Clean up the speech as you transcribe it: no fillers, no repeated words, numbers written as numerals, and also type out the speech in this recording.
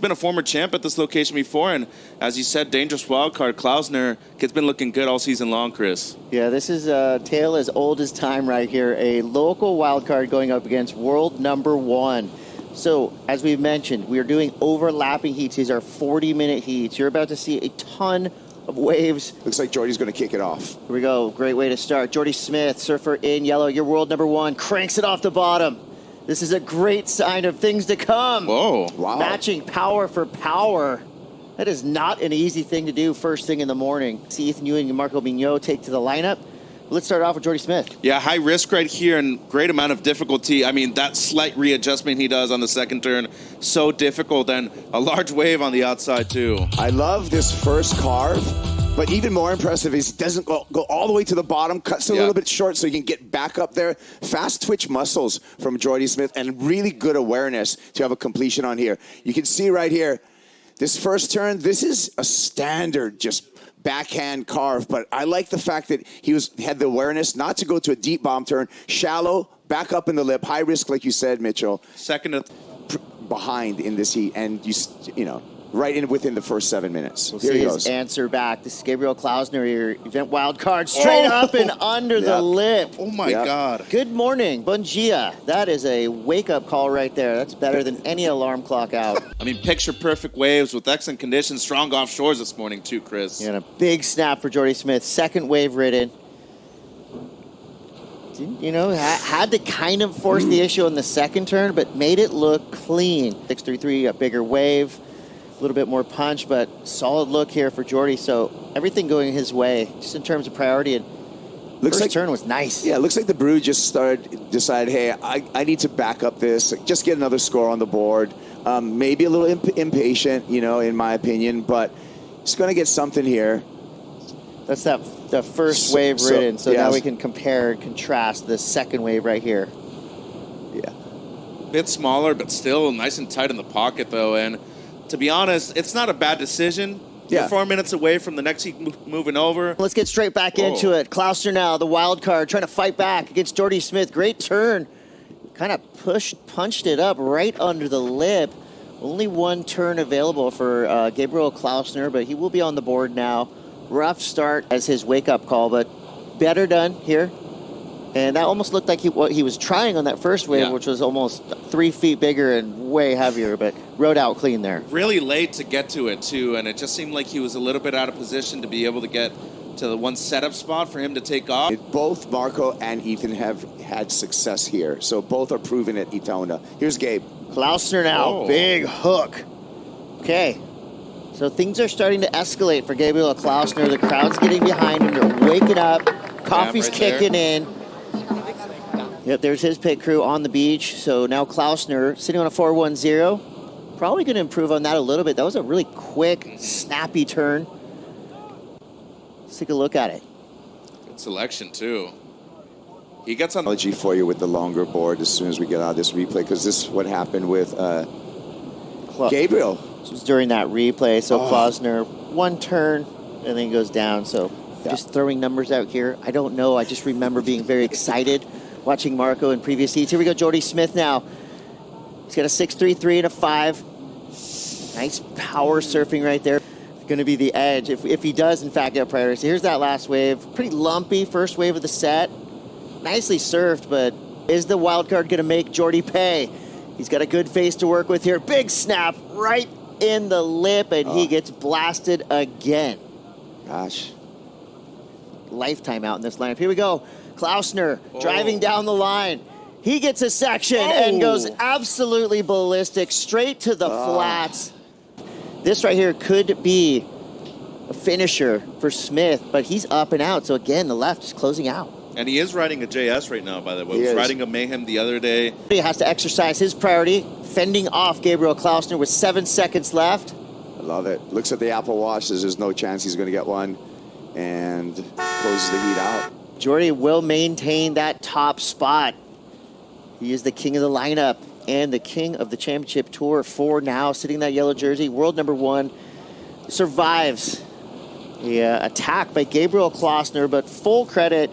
been a former champ at this location before, and as you said, dangerous wild card. Klaussner has been looking good all season long, Chris. Yeah, this is a tale as old as time right here. A local wild card going up against world #1. So, as we've mentioned, we are doing overlapping heats. These are 40-minute heats. You're about to see a ton of waves. Looks like Jordy's going to kick it off. Here we go. Great way to start. J.Smith, surfer in yellow. Your world #1 cranks it off the bottom. This is a great sign of things to come. Whoa. Wow. Matching power for power. That is not an easy thing to do first thing in the morning. See Ethan Ewing and Marco Mignot take to the lineup. Let's start off with J.Smith. Yeah, high risk right here and great amount of difficulty. I mean, that slight readjustment he does on the second turn, so difficult, and a large wave on the outside too. I love this first carve, but even more impressive is he doesn't go all the way to the bottom, cuts a little bit short so he can get back up there. Fast twitch muscles from J.Smith and really good awareness to have a completion on here. You can see right here, this first turn, this is a standard just backhand carve, but I like the fact that he had the awareness not to go to a deep bomb turn, shallow, back up in the lip, high risk, like you said, Mitchell. Second behind in this heat, and you know, right in within the first 7 minutes. We'll Here see he his goes. answer back. This is Gabriel Klaussner, your event wild card, straight up and under the lip. Oh my God. Good morning, bom dia. That is a wake-up call right there. That's better than any alarm clock out. I mean, picture perfect waves with excellent conditions, strong offshores this morning too, Chris. And a big snap for J.Smith. Second wave ridden. You know, had to kind of force the issue in the second turn, but made it look clean. 633, a bigger wave, a little bit more punch, but solid look here for Jordy. So everything going his way, just in terms of priority. And first turn was nice. Yeah, it looks like the Brew just decided, hey, I need to back up this, just get another score on the board. Maybe a little impatient, you know, in my opinion, but he's going to get something here. That's the first wave ridden, so now we can compare and contrast the second wave right here. Yeah. Bit smaller, but still nice and tight in the pocket, though. And to be honest, it's not a bad decision. Yeah. We're 4 minutes away from the next heat moving over. Let's get straight back into it. Klaussner now, the wild card, trying to fight back against J.Smith. Great turn. Kind of punched it up right under the lip. Only one turn available for Gabriel Klaussner, but he will be on the board now. Rough start as his wake-up call, but better done here. And that almost looked like what he was trying on that first wave, which was almost 3 feet bigger and way heavier, but rode out clean there. Really late to get to it, too, and it just seemed like he was a little bit out of position to be able to get to the one setup spot for him to take off. Both Marco and Ethan have had success here, so both are proven at Etona. Here's Gabe. Klaussner now, big hook. Okay. So things are starting to escalate for Gabriel Klaussner. The crowd's getting behind him. They're waking up. Coffee's kicking in. Yep, there's his pit crew on the beach. So now Klaussner sitting on a 410. Probably going to improve on that a little bit. That was a really quick, snappy turn. Let's take a look at it. Good selection, too. He gets on Analogy for you with the longer board as soon as we get out of this replay, because this is what happened with Gabriel. This was during that replay, so Klaussner, one turn, and then he goes down. So just throwing numbers out here. I don't know. I just remember being very excited watching Marco in previous heats. Here we go, J.Smith now. He's got a 6.33 and a 5. Nice power surfing right there. Going to be the edge if he does, in fact, get priority. So here's that last wave. Pretty lumpy first wave of the set. Nicely surfed, but is the wild card going to make Jordy pay? He's got a good face to work with here. Big snap right in the lip, and he gets blasted again. Gosh. Lifetime out in this lineup. Here we go. Klaussner driving down the line. He gets a section and goes absolutely ballistic, straight to the flats. This right here could be a finisher for Smith, but he's up and out. So again, the left is closing out. And he is riding a JS right now, by the way. He was riding a Mayhem the other day. He has to exercise his priority, fending off Gabriel Klaussner with 7 seconds left. I love it. Looks at the Apple Watch, says there's no chance he's going to get one, and closes the heat out. Jordy will maintain that top spot. He is the king of the lineup and the king of the championship tour for now, sitting in that yellow jersey. World #1 survives the attack by Gabriel Klaussner, but full credit